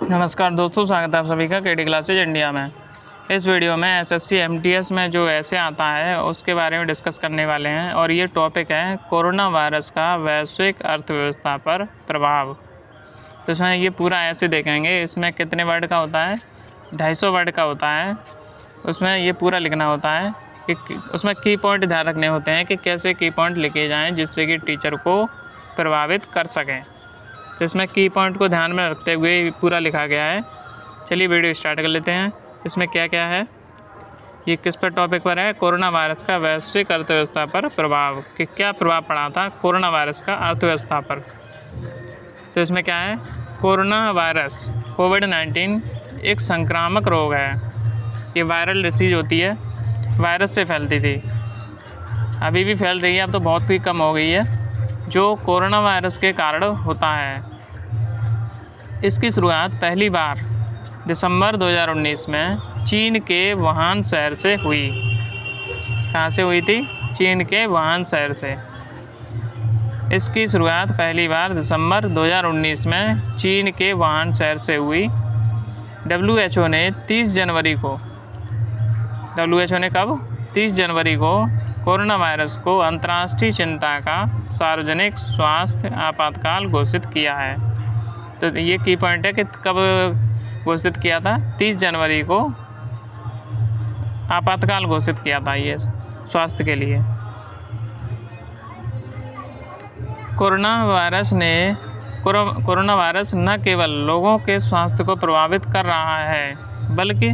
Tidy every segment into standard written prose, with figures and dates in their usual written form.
नमस्कार दोस्तों, स्वागत है आप सभी का केडी क्लासेज इंडिया में। इस वीडियो में एसएससी एमटीएस में जो ऐसे आता है उसके बारे में डिस्कस करने वाले हैं और ये टॉपिक है कोरोना वायरस का वैश्विक अर्थव्यवस्था पर प्रभाव। तो इसमें ये पूरा ऐसे देखेंगे। इसमें कितने वर्ड का होता है? 250 वर्ड का होता है। उसमें ये पूरा लिखना होता है कि उसमें की पॉइंट ध्यान रखने होते हैं कि कैसे की पॉइंट लिखे जाएँ जिससे कि टीचर को प्रभावित कर सकें। तो इसमें की पॉइंट को ध्यान में रखते हुए पूरा लिखा गया है। चलिए वीडियो स्टार्ट कर लेते हैं। इसमें क्या क्या है, ये किस पर टॉपिक पर है? कोरोना वायरस का वैश्विक अर्थव्यवस्था पर प्रभाव, कि क्या प्रभाव पड़ा था कोरोना वायरस का अर्थव्यवस्था पर। तो इसमें क्या है, कोरोना वायरस कोविड-19 एक संक्रामक रोग है। ये वायरल डिसीज होती है, वायरस से फैलती थी, अभी भी फैल रही है, अब तो बहुत ही कम हो गई है, जो कोरोना वायरस के कारण होता है। इसकी शुरुआत पहली बार दिसंबर 2019 में चीन के वुहान शहर से हुई। कहाँ से हुई थी? चीन के वुहान शहर से। इसकी शुरुआत पहली बार दिसंबर 2019 में चीन के वुहान शहर से हुई। WHO ने 30 जनवरी को WHO ने कब? 30 जनवरी को कोरोना वायरस को अंतर्राष्ट्रीय चिंता का सार्वजनिक स्वास्थ्य आपातकाल घोषित किया है। तो ये की पॉइंट है कि कब घोषित किया था? 30 जनवरी को आपातकाल घोषित किया था ये स्वास्थ्य के लिए। कोरोना वायरस न केवल लोगों के स्वास्थ्य को प्रभावित कर रहा है बल्कि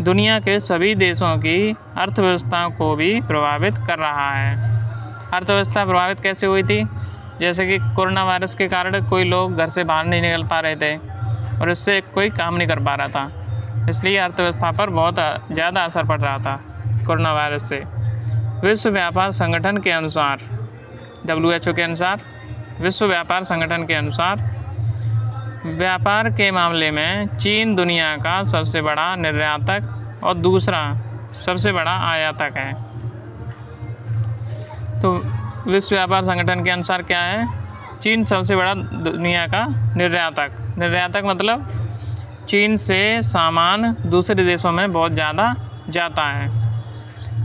दुनिया के सभी देशों की अर्थव्यवस्था को भी प्रभावित कर रहा है। अर्थव्यवस्था प्रभावित कैसे हुई थी? जैसे कि कोरोना वायरस के कारण कोई लोग घर से बाहर नहीं निकल पा रहे थे और इससे कोई काम नहीं कर पा रहा था, इसलिए अर्थव्यवस्था पर बहुत ज़्यादा असर पड़ रहा था कोरोना वायरस से। विश्व व्यापार संगठन के अनुसार, WHO के अनुसार, विश्व व्यापार संगठन के अनुसार व्यापार के मामले में चीन दुनिया का सबसे बड़ा निर्यातक और दूसरा सबसे बड़ा आयातक है। तो विश्व व्यापार संगठन के अनुसार क्या है? चीन सबसे बड़ा दुनिया का निर्यातक मतलब चीन से सामान दूसरे देशों में बहुत ज़्यादा जाता है,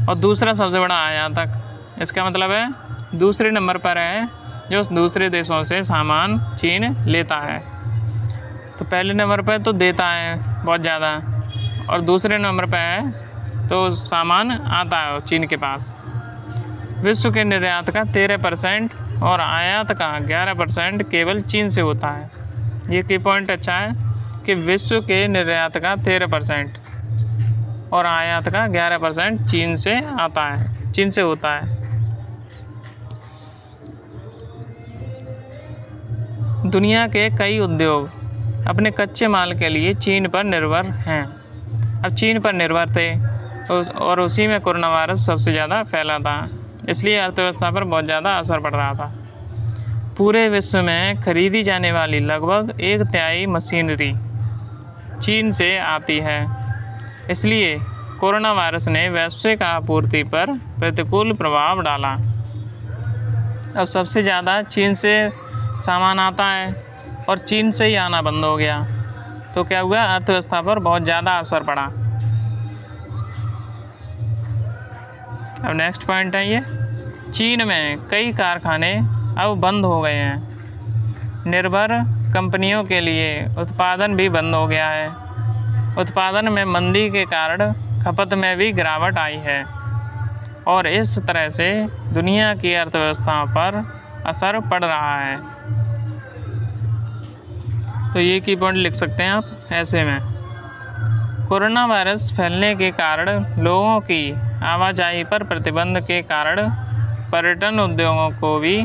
और दूसरा सबसे बड़ा आयातक। इसका मतलब है दूसरे नंबर पर है जो दूसरे देशों से सामान चीन लेता है। तो पहले नंबर पर तो देता है बहुत ज़्यादा, और दूसरे नंबर पर है तो सामान आता है चीन के पास। विश्व के निर्यात का 13% और आयात का 11% केवल चीन से होता है। ये की पॉइंट अच्छा है कि विश्व के निर्यात का 13% और आयात का 11% चीन से होता है। दुनिया के कई उद्योग अपने कच्चे माल के लिए चीन पर निर्भर हैं। अब चीन पर निर्भर थे और उसी में कोरोना वायरस सबसे ज़्यादा फैला था, इसलिए अर्थव्यवस्था पर बहुत ज़्यादा असर पड़ रहा था। पूरे विश्व में खरीदी जाने वाली लगभग 1/3 मशीनरी चीन से आती है, इसलिए कोरोना वायरस ने वैश्विक आपूर्ति पर प्रतिकूल प्रभाव डाला। अब सबसे ज़्यादा चीन से सामान आता है और चीन से ही आना बंद हो गया, तो क्या हुआ? अर्थव्यवस्था पर बहुत ज़्यादा असर पड़ा। अब नेक्स्ट पॉइंट है ये, चीन में कई कारखाने अब बंद हो गए हैं। निर्भर कंपनियों के लिए उत्पादन भी बंद हो गया है। उत्पादन में मंदी के कारण खपत में भी गिरावट आई है और इस तरह से दुनिया की अर्थव्यवस्था पर असर पड़ रहा है। तो ये की पॉइंट लिख सकते हैं आप ऐसे में। कोरोना वायरस फैलने के कारण लोगों की आवाजाही पर प्रतिबंध के कारण पर्यटन उद्योगों को भी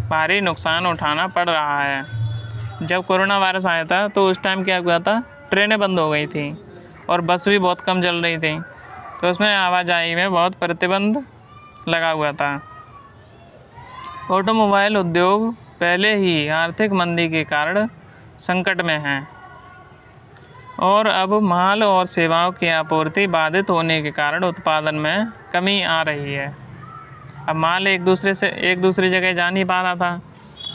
भारी नुकसान उठाना पड़ रहा है। जब कोरोना वायरस आया था तो उस टाइम क्या हुआ था? ट्रेनें बंद हो गई थी और बस भी बहुत कम चल रही थी, तो उसमें आवाजाही में बहुत प्रतिबंध लगा हुआ था। ऑटोमोबाइल उद्योग पहले ही आर्थिक मंदी के कारण संकट में हैं और अब माल और सेवाओं की आपूर्ति बाधित होने के कारण उत्पादन में कमी आ रही है। अब माल एक दूसरी जगह जा नहीं पा रहा था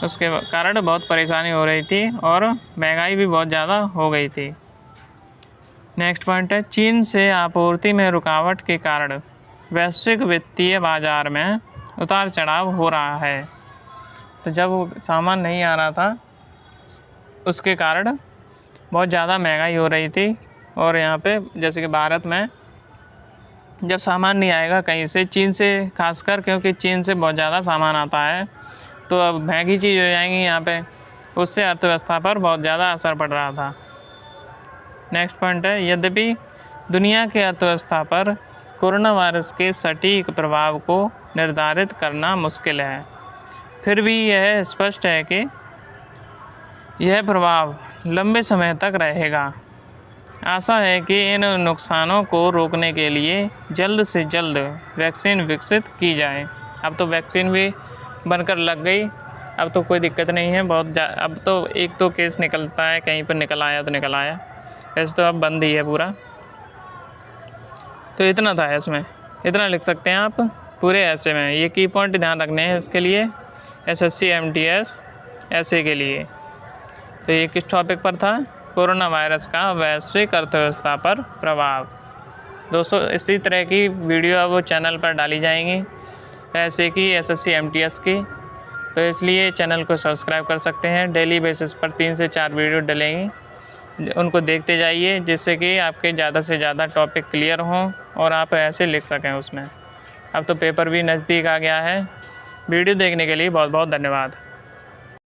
उसके कारण बहुत परेशानी हो रही थी और महंगाई भी बहुत ज़्यादा हो गई थी। नेक्स्ट पॉइंट है, चीन से आपूर्ति में रुकावट के कारण वैश्विक वित्तीय बाजार में उतार चढ़ाव हो रहा है। तो जब सामान नहीं आ रहा था उसके कारण बहुत ज़्यादा महंगाई हो रही थी। और यहाँ पे जैसे कि भारत में जब सामान नहीं आएगा कहीं से, चीन से खासकर, क्योंकि चीन से बहुत ज़्यादा सामान आता है, तो अब महंगी चीज़ हो जाएंगी यहाँ पे, उससे अर्थव्यवस्था पर बहुत ज़्यादा असर पड़ रहा था। नेक्स्ट पॉइंट है, यद्यपि दुनिया के अर्थव्यवस्था पर कोरोना वायरस के सटीक प्रभाव को निर्धारित करना मुश्किल है, फिर भी यह स्पष्ट है कि यह प्रभाव लंबे समय तक रहेगा। आशा है कि इन नुकसानों को रोकने के लिए जल्द से जल्द वैक्सीन विकसित की जाए। अब तो वैक्सीन भी बनकर लग गई, अब तो कोई दिक्कत नहीं है। अब तो एक तो केस निकलता है, कहीं पर निकल आया तो निकल आया, वैसे तो अब बंद ही है पूरा। तो इतना था इसमें, इतना लिख सकते हैं आप पूरे ऐसे में। ये की पॉइंट ध्यान रखने हैं इसके लिए, SSC MTS ऐसे के लिए। तो ये किस टॉपिक पर था? कोरोना वायरस का वैश्विक अर्थव्यवस्था पर प्रभाव। दोस्तों इसी तरह की वीडियो अब चैनल पर डाली जाएंगी ऐसे की SSC MTS की, तो इसलिए चैनल को सब्सक्राइब कर सकते हैं। डेली बेसिस पर 3 से 4 वीडियो डलेंगी, उनको देखते जाइए जिससे कि आपके ज़्यादा से ज़्यादा टॉपिक क्लियर हों और आप ऐसे लिख सकें उसमें। अब तो पेपर भी नज़दीक आ गया है। वीडियो देखने के लिए बहुत बहुत धन्यवाद।